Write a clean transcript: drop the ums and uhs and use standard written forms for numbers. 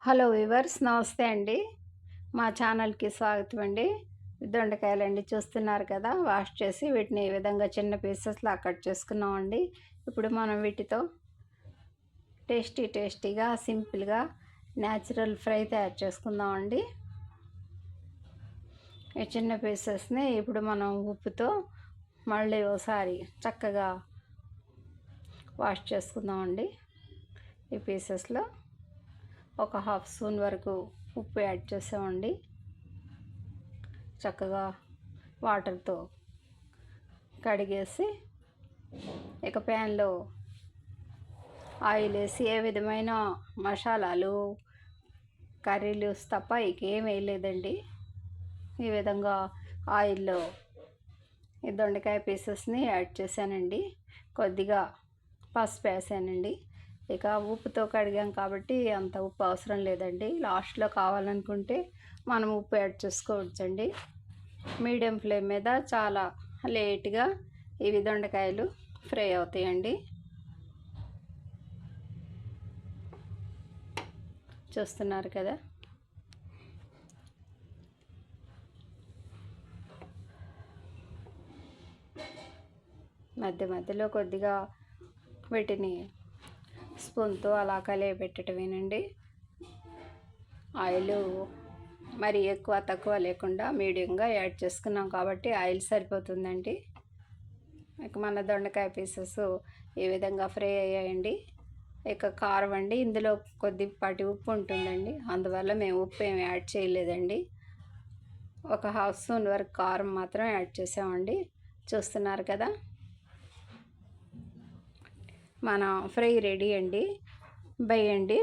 Hello viewers, నమస్తే అండి. మా ఛానల్కి స్వాగతం అండి. దొండకాయలండి చూస్తున్నారు కదా, వాష్ చేసి వీటిని ఈ విధంగా చిన్న పీసెస్లా కట్ చేసుకున్నామండి. ఇప్పుడు మనం వీటితో టేస్టీగా సింపుల్గా న్యాచురల్ ఫ్రై తయారు చేసుకుందామండి. ఈ చిన్న పీసెస్ని ఇప్పుడు మనం ఉప్పుతో మళ్ళీ ఒకసారి చక్కగా వాష్ చేసుకుందామండి. ఈ పీసెస్లో ఒక హాఫ్ స్పూన్ వరకు ఉప్పు యాడ్ చేసామండి. చక్కగా వాటర్తో కడిగేసి ఇక ప్యాన్లో ఆయిల్ వేసి ఏ విధమైన మసాలాలు కర్రీలు తప్ప ఇంకేం వేయలేదండి. ఈ విధంగా ఆయిల్లో ఈ దొండకాయ పీసెస్ని యాడ్ చేశానండి. కొద్దిగా పసుపు వేసానండి. ఇక ఉప్పుతో కడిగాం కాబట్టి అంత ఉప్పు అవసరం లేదండి. లాస్ట్లో కావాలనుకుంటే మనం ఉప్పు యాడ్ చేసుకోవచ్చండి. మీడియం ఫ్లేమ్ మీద చాలా లేట్గా ఇవి దొండకాయలు ఫ్రై అవుతాయండి. చూస్తున్నారు కదా, మధ్యలో కొద్దిగా వీటిని స్పూన్తో అలా కలియబెట్టడమేనండి. ఆయిల్ మరి ఎక్కువ తక్కువ లేకుండా మీడియంగా యాడ్ చేసుకున్నాం కాబట్టి ఆయిల్ సరిపోతుందండి. ఇక మన దొండకాయ పీసెస్ ఈ విధంగా ఫ్రై అయ్యాయండి. ఇక కారం అండి, ఇందులో కొద్దిపాటి ఉప్పు ఉంటుందండి, అందువల్ల మేము ఉప్పు ఏమి యాడ్ చేయలేదండి. ఒక హాఫ్ స్పూన్ వరకు కారం మాత్రం యాడ్ చేసామండి. చూస్తున్నారు కదా, మన ఫ్రై రెడీ అండి. బై అండి.